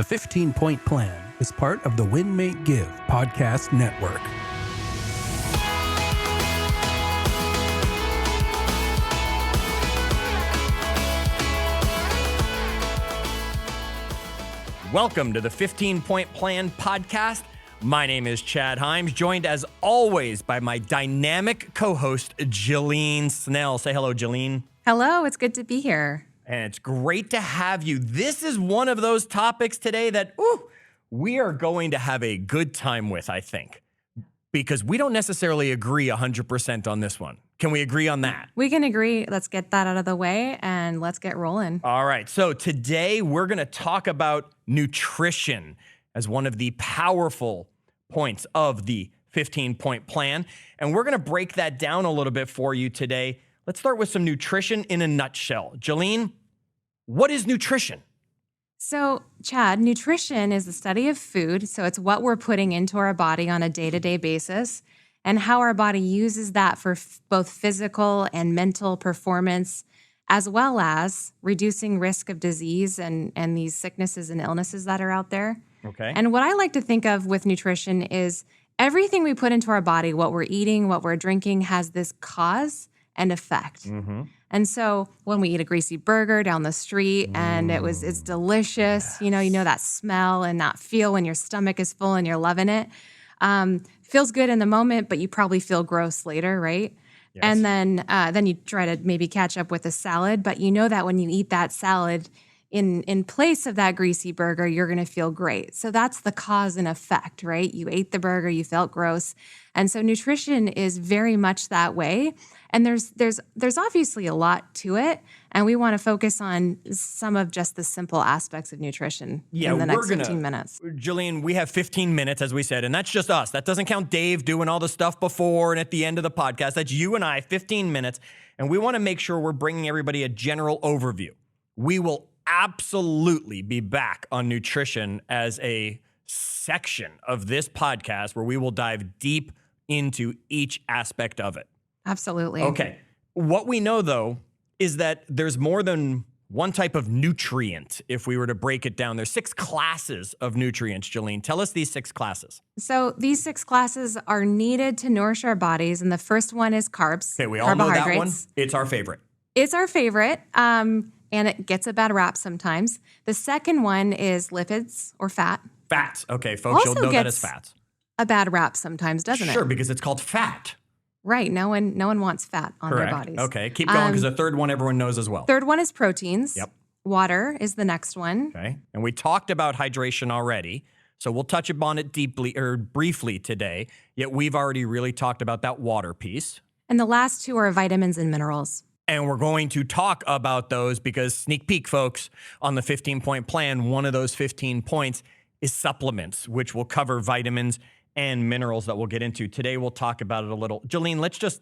The 15-Point Plan is part of the Win, Make, Give podcast network. Welcome to the 15-Point Plan podcast. My name is Chad Himes, joined as always by my dynamic co-host, Jillene Snell. Say hello, Jillene. Hello, it's good to be here. And it's great to have you. This is one of those topics today that we are going to have a good time with, I think, because we don't necessarily agree 100% on this one. Can we agree on that? We can agree. Let's get that out of the way and let's get rolling. All right. So today we're going to talk about nutrition as one of the powerful points of the 15-Point Plan. And we're going to break that down a little bit for you today. Let's start with some nutrition in a nutshell. Jillene, what is nutrition? So, Chad, nutrition is the study of food. So it's what we're putting into our body on a day-to-day basis and how our body uses that for both physical and mental performance, as well as reducing risk of disease and these sicknesses and illnesses that are out there. Okay. And what I like to think of with nutrition is everything we put into our body, what we're eating, what we're drinking, has this cause and effect. Mm-hmm. And so when we eat a greasy burger down the street and it's delicious, you know that smell and that feel when your stomach is full and you're loving it. Feels good in the moment, but you probably feel gross later, right? Yes. And then you try to maybe catch up with a salad, but you know that when you eat that salad in place of that greasy burger, you're going to feel great. So that's the cause and effect, right? You ate the burger, you felt gross. And so nutrition is very much that way. And there's obviously a lot to it. And we want to focus on some of just the simple aspects of nutrition in the next 15 minutes. Jillene, we have 15 minutes, as we said, and that's just us. That doesn't count Dave doing all the stuff before and at the end of the podcast. That's you and I, 15 minutes. And we want to make sure we're bringing everybody a general overview. We will absolutely be back on nutrition as a section of this podcast where we will dive deep into each aspect of it. Absolutely. Okay. What we know, though, is that there's more than one type of nutrient. If we were to break it down, there's 6 classes of nutrients. Jillene, tell us these 6 classes. So these 6 classes are needed to nourish our bodies. And the first one is carbs. Okay, we all know that one. It's our favorite. It's our favorite. And it gets a bad rap sometimes. The second one is lipids or fat. Fats. Okay, folks, you'll know that as fats. A bad rap sometimes, doesn't it? Sure, because it's called fat. Right. No one wants fat on Correct. their bodies. Okay, keep going because the third one everyone knows as well. Third one is proteins. Yep. Water is the next one. Okay. And we talked about hydration already, so we'll touch upon it briefly today. Yet we've already really talked about that water piece. And the last 2 are vitamins and minerals. And we're going to talk about those because, sneak peek, folks, on the 15-Point Plan, one of those 15 points is supplements, which will cover vitamins and minerals that we'll get into. Today, we'll talk about it a little. Jillene, let's just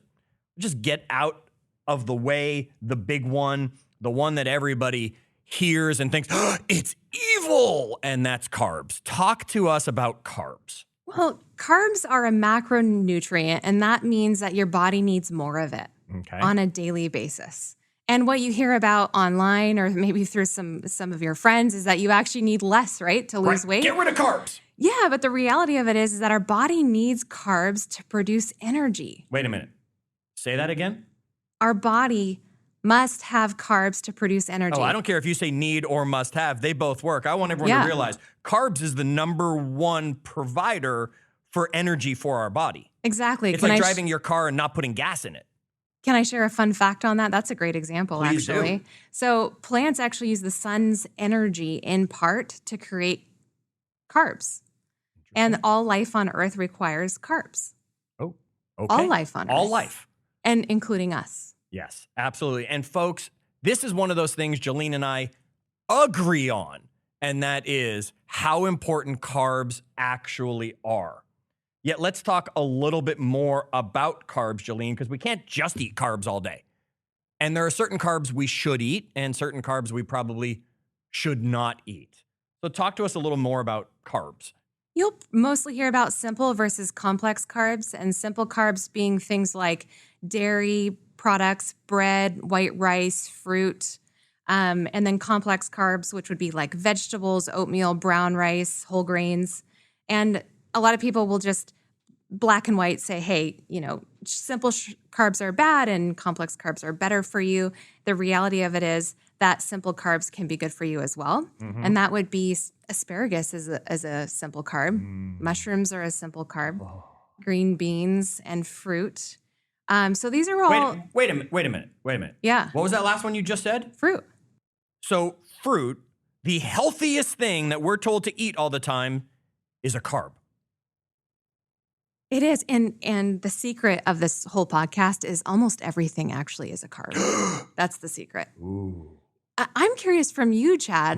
get out of the way the big one, the one that everybody hears and thinks, it's evil, and that's carbs. Talk to us about carbs. Well, carbs are a macronutrient, and that means that your body needs more of it. Okay. On a daily basis. And what you hear about online or maybe through some of your friends is that you actually need less, right, to lose weight. Get rid of carbs. Yeah, but the reality of it is that our body needs carbs to produce energy. Wait a minute. Say that again? Our body must have carbs to produce energy. Oh, I don't care if you say need or must have. They both work. I want everyone to realize carbs is the number one provider for energy for our body. Exactly. It's like driving your car and not putting gas in it. Can I share a fun fact on that? That's a great example, Please actually. Do. So plants actually use the sun's energy in part to create carbs. And all life on Earth requires carbs. Oh, okay. All life on Earth. All life. And including us. Yes, absolutely. And folks, this is one of those things Jillene and I agree on, and that is how important carbs actually are. Yet let's talk a little bit more about carbs, Jillene, because we can't just eat carbs all day. And there are certain carbs we should eat and certain carbs we probably should not eat. So talk to us a little more about carbs. You'll mostly hear about simple versus complex carbs, and simple carbs being things like dairy products, bread, white rice, fruit, And then complex carbs, which would be like vegetables, oatmeal, brown rice, whole grains. And a lot of people will just black and white say, hey, simple carbs are bad and complex carbs are better for you. The reality of it is that simple carbs can be good for you as well. Mm-hmm. And that would be asparagus as a simple carb. Mushrooms are a simple carb. Green beans and fruit. So these are all... Wait a minute. Yeah. What was that last one you just said? Fruit. So fruit, the healthiest thing that we're told to eat all the time, is a carb. It is. And the secret of this whole podcast is almost everything actually is a carb. That's the secret. Ooh. I'm curious from you, Chad,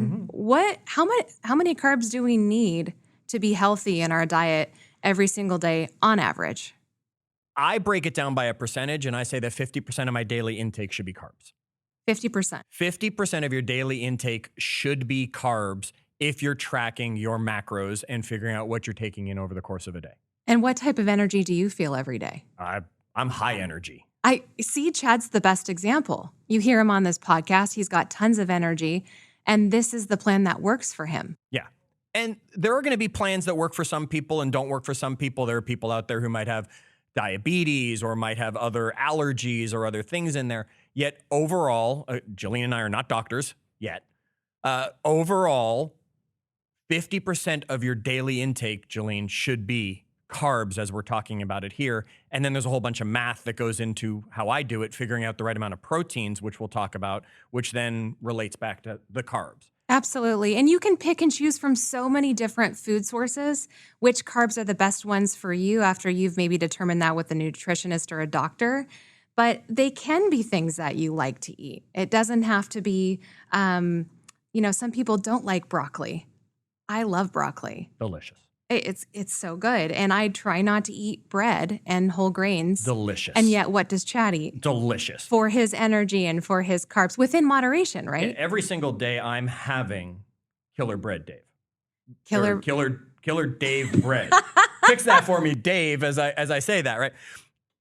how many carbs do we need to be healthy in our diet every single day on average? I break it down by a percentage, and I say that 50% of my daily intake should be carbs. 50%. 50% of your daily intake should be carbs if you're tracking your macros and figuring out what you're taking in over the course of a day. And what type of energy do you feel every day? I'm high energy. I see Chad's the best example. You hear him on this podcast. He's got tons of energy, and this is the plan that works for him. Yeah. And there are going to be plans that work for some people and don't work for some people. There are people out there who might have diabetes or might have other allergies or other things in there. Yet overall, Jillene and I are not doctors yet. Overall, 50% of your daily intake, Jillene, should be carbs as we're talking about it here. And then there's a whole bunch of math that goes into how I do it, figuring out the right amount of proteins, which we'll talk about, which then relates back to the carbs. Absolutely. And you can pick and choose from so many different food sources, which carbs are the best ones for you after you've maybe determined that with a nutritionist or a doctor. But they can be things that you like to eat. It doesn't have to be, some people don't like broccoli. I love broccoli. Delicious. It's so good. And I try not to eat bread and whole grains. Delicious. And yet what does Chad eat? Delicious. For his energy and for his carbs within moderation, right? Yeah, every single day I'm having killer bread, Dave. Killer Dave bread. Fix that for me, Dave, as I say that, right?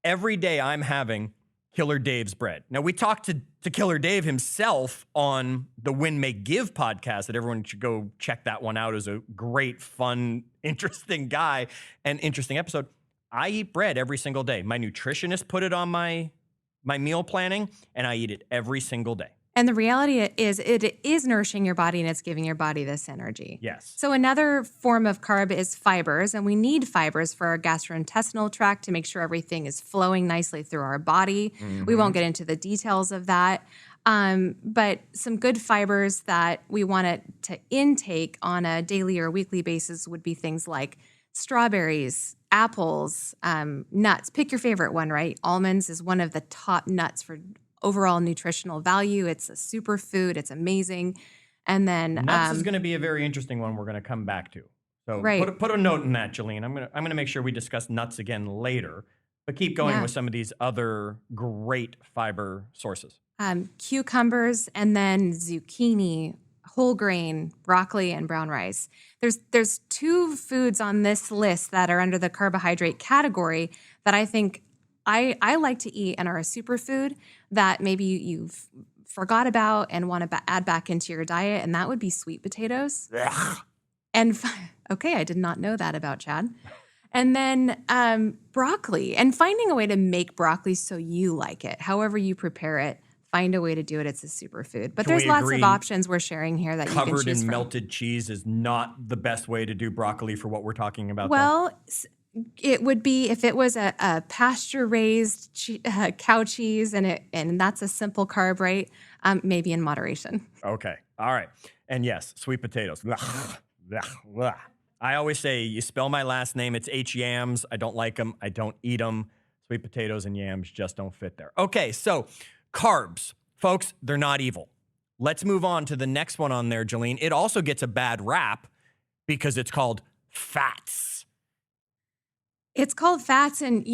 Every day I'm having Killer Dave's bread. Now, we talked to Killer Dave himself on the Win, Make, Give podcast that everyone should go check that one out. As a great, fun, interesting guy and interesting episode. I eat bread every single day. My nutritionist put it on my meal planning, and I eat it every single day. And the reality is it is nourishing your body and it's giving your body this energy. Yes. So another form of carb is fibers, and we need fibers for our gastrointestinal tract to make sure everything is flowing nicely through our body. Mm-hmm. We won't get into the details of that. But some good fibers that we want to intake on a daily or weekly basis would be things like strawberries, apples, nuts. Pick your favorite one, right? Almonds is one of the top nuts for overall nutritional value. It's a superfood. It's amazing. And then nuts is going to be a very interesting one we're going to come back to. So right. put a note in that, Jillene. I'm going to make sure we discuss nuts again later, but keep going with some of these other great fiber sources. Cucumbers, and then zucchini, whole grain, broccoli, and brown rice. There's two foods on this list that are under the carbohydrate category that I think I like to eat and are a superfood that maybe you've forgot about and want to add back into your diet, and that would be sweet potatoes. Ugh. And okay, I did not know that about Chad. And then broccoli, and finding a way to make broccoli so you like it, however you prepare it. Find a way to do it. It's a superfood. But there's lots of options we're sharing here that you can choose from. Covered in melted cheese is not the best way to do broccoli for what we're talking about. Well, it would be if it was a pasture-raised cow cheese, and that's a simple carb, right? Maybe in moderation. Okay. All right. And yes, sweet potatoes. I always say, you spell my last name, it's H-yams. I don't like them. I don't eat them. Sweet potatoes and yams just don't fit there. Okay, so carbs, folks, they're not evil. Let's move on to the next one on there, Jillene. It also gets a bad rap because it's called fats. It's called fats, and,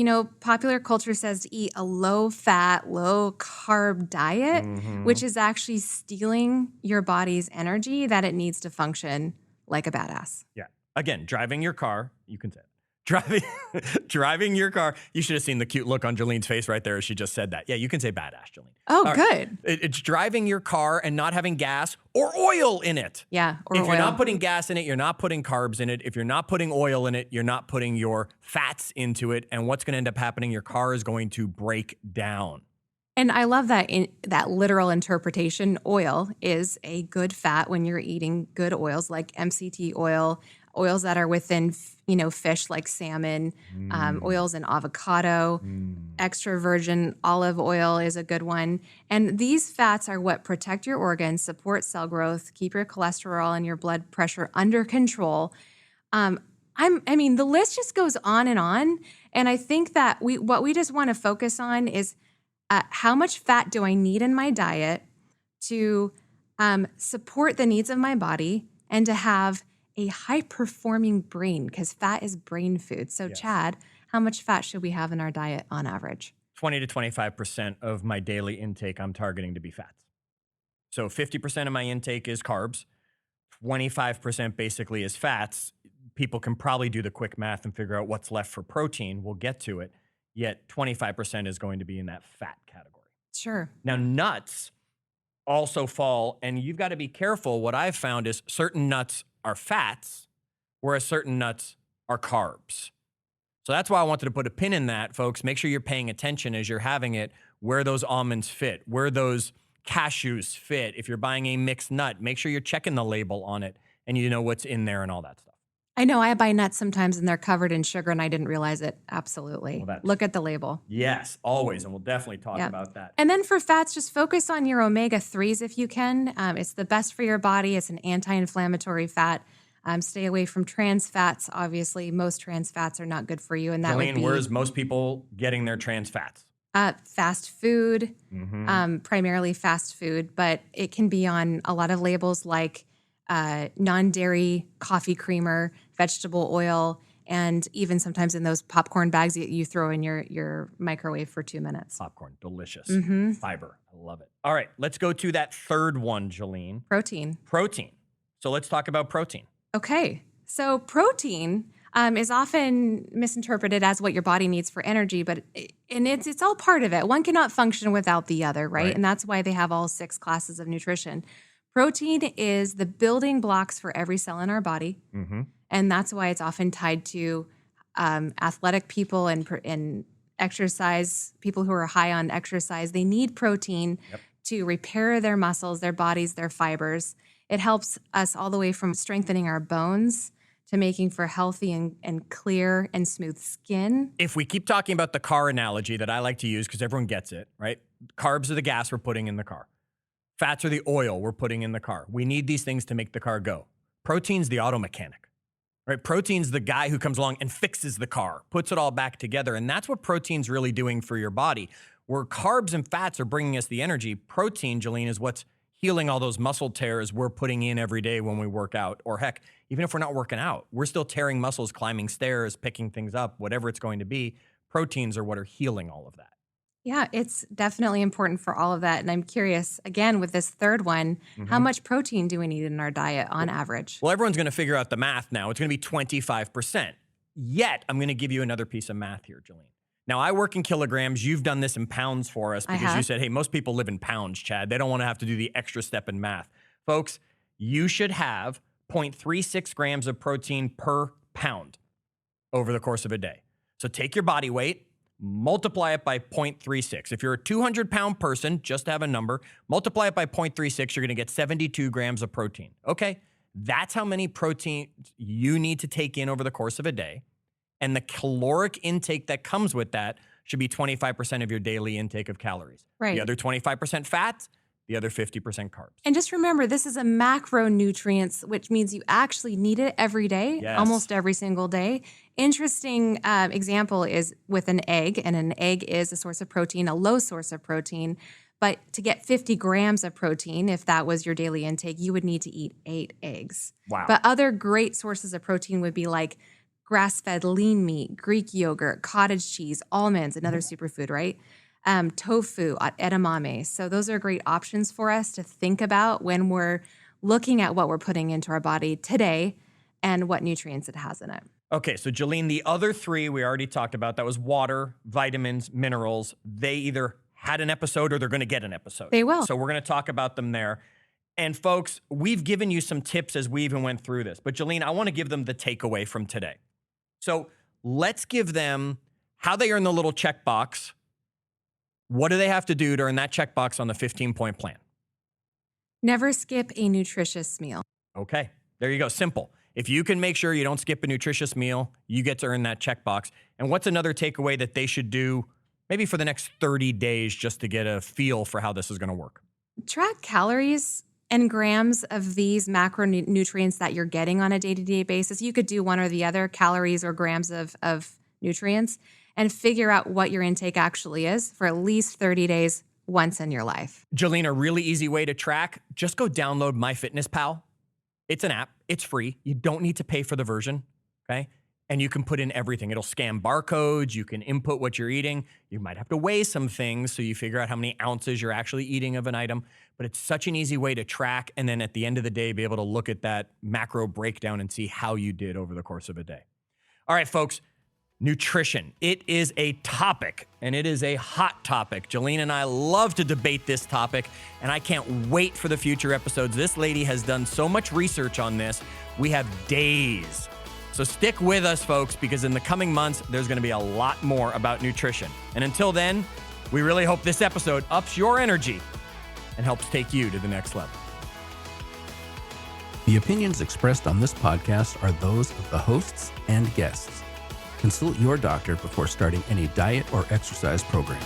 popular culture says to eat a low-fat, low-carb diet, which is actually stealing your body's energy that it needs to function like a badass. Yeah. Again, driving your car, you can say it. Driving your car. You should have seen the cute look on Jillene's face right there as she just said that. Yeah, you can say badass, Jillene. Oh, All right. good. It's driving your car and not having gas or oil in it. Yeah, or If you're oil. not putting gas in it, you're not putting carbs in it. If you're not putting oil in it, you're not putting your fats into it. And what's going to end up happening? Your car is going to break down. And I love that that literal interpretation. Oil is a good fat when you're eating good oils like MCT oil, oils that are within fish like salmon, oils in avocado, extra virgin olive oil is a good one. And these fats are what protect your organs, support cell growth, keep your cholesterol and your blood pressure under control. The list just goes on. And I think that what we just want to focus on is how much fat do I need in my diet to support the needs of my body and to have a high-performing brain, because fat is brain food. So, yes. Chad, how much fat should we have in our diet on average? 20 to 25% of my daily intake I'm targeting to be fats. So 50% of my intake is carbs. 25% basically is fats. People can probably do the quick math and figure out what's left for protein. We'll get to it. Yet 25% is going to be in that fat category. Sure. Now, nuts also fall, and you've got to be careful. What I've found is certain nuts are fats, whereas certain nuts are carbs. So that's why I wanted to put a pin in that, folks. Make sure you're paying attention as you're having it, where those almonds fit, where those cashews fit. If you're buying a mixed nut, make sure you're checking the label on it and you know what's in there and all that stuff. I know I buy nuts sometimes and they're covered in sugar and I didn't realize it. Absolutely. Look at the label. Yes, always. And we'll definitely talk about that. And then for fats, just focus on your omega-3s if you can. It's the best for your body. It's an anti-inflammatory fat. Stay away from trans fats. Obviously, most trans fats are not good for you. And that would be, where's most people getting their trans fats? Fast food, primarily fast food, but it can be on a lot of labels like non-dairy coffee creamer, vegetable oil, and even sometimes in those popcorn bags that you throw in your microwave for 2 minutes. Popcorn, delicious. Fiber, I love it. All right, let's go to that third one, Jillene. Protein. So let's talk about protein. Okay, so protein is often misinterpreted as what your body needs for energy, but it's all part of it. One cannot function without the other, right? And that's why they have all 6 classes of nutrition. Protein is the building blocks for every cell in our body, and that's why it's often tied to athletic people and exercise, people who are high on exercise. They need protein to repair their muscles, their bodies, their fibers. It helps us all the way from strengthening our bones to making for healthy and clear and smooth skin. If we keep talking about the car analogy that I like to use because everyone gets it, right? Carbs are the gas we're putting in the car. Fats are the oil we're putting in the car. We need these things to make the car go. Protein's the auto mechanic, right? Protein's the guy who comes along and fixes the car, puts it all back together. And that's what protein's really doing for your body. Where carbs and fats are bringing us the energy, protein, Jillene, is what's healing all those muscle tears we're putting in every day when we work out. Or heck, even if we're not working out, we're still tearing muscles, climbing stairs, picking things up, whatever it's going to be. Proteins are what are healing all of that. Yeah, it's definitely important for all of that. And I'm curious, again, with this third one, how much protein do we need in our diet on average? Well, everyone's going to figure out the math now. It's going to be 25%. Yet, I'm going to give you another piece of math here, Jillene. Now, I work in kilograms. You've done this in pounds for us because you said, hey, most people live in pounds, Chad. They don't want to have to do the extra step in math. Folks, you should have 0.36 grams of protein per pound over the course of a day. So take your body weight, multiply it by 0.36. If you're a 200-pound person, just to have a number, multiply it by 0.36, you're going to get 72 grams of protein. Okay, that's how many protein you need to take in over the course of a day. And the caloric intake that comes with that should be 25% of your daily intake of calories. Right. The other 25% fat, the other 50% carbs. And just remember, this is a macronutrients, which means you actually need it every day, almost every single day. Interesting example is with an egg, and an egg is a source of protein, a low source of protein. But to get 50 grams of protein, if that was your daily intake, you would need to eat 8 eggs. Wow. But other great sources of protein would be like grass-fed lean meat, Greek yogurt, cottage cheese, almonds, another superfood, right? Tofu, edamame. So those are great options for us to think about when we're looking at what we're putting into our body today and what nutrients it has in it. Okay, so Jillene, the other three we already talked about. That was water, vitamins, minerals. They either had an episode or they're going to get an episode. They will. So we're going to talk about them there. And folks, we've given you some tips as we even went through this. But Jillene, I want to give them the takeaway from today. So let's give them how they earn the little checkbox. What do they have to do to earn that checkbox on the 15-point plan? Never skip a nutritious meal. Okay, there you go. Simple. If you can make sure you don't skip a nutritious meal, you get to earn that checkbox. And what's another takeaway that they should do maybe for the next 30 days just to get a feel for how this is going to work? Track calories and grams of these macronutrients that you're getting on a day-to-day basis. You could do one or the other, calories or grams of nutrients, and figure out what your intake actually is for at least 30 days once in your life. Jillene, a really easy way to track, just go download MyFitnessPal. It's an app. It's free. You don't need to pay for the version, okay? And you can put in everything. It'll scan barcodes. You can input what you're eating. You might have to weigh some things so you figure out how many ounces you're actually eating of an item. But it's such an easy way to track and then at the end of the day, be able to look at that macro breakdown and see how you did over the course of a day. All right, folks, nutrition. It is a topic, and it is a hot topic. Jillene and I love to debate this topic, and I can't wait for the future episodes. This lady has done so much research on this. We have days. So stick with us, folks, because in the coming months, there's going to be a lot more about nutrition. And until then, we really hope this episode ups your energy and helps take you to the next level. The opinions expressed on this podcast are those of the hosts and guests. Consult your doctor before starting any diet or exercise program.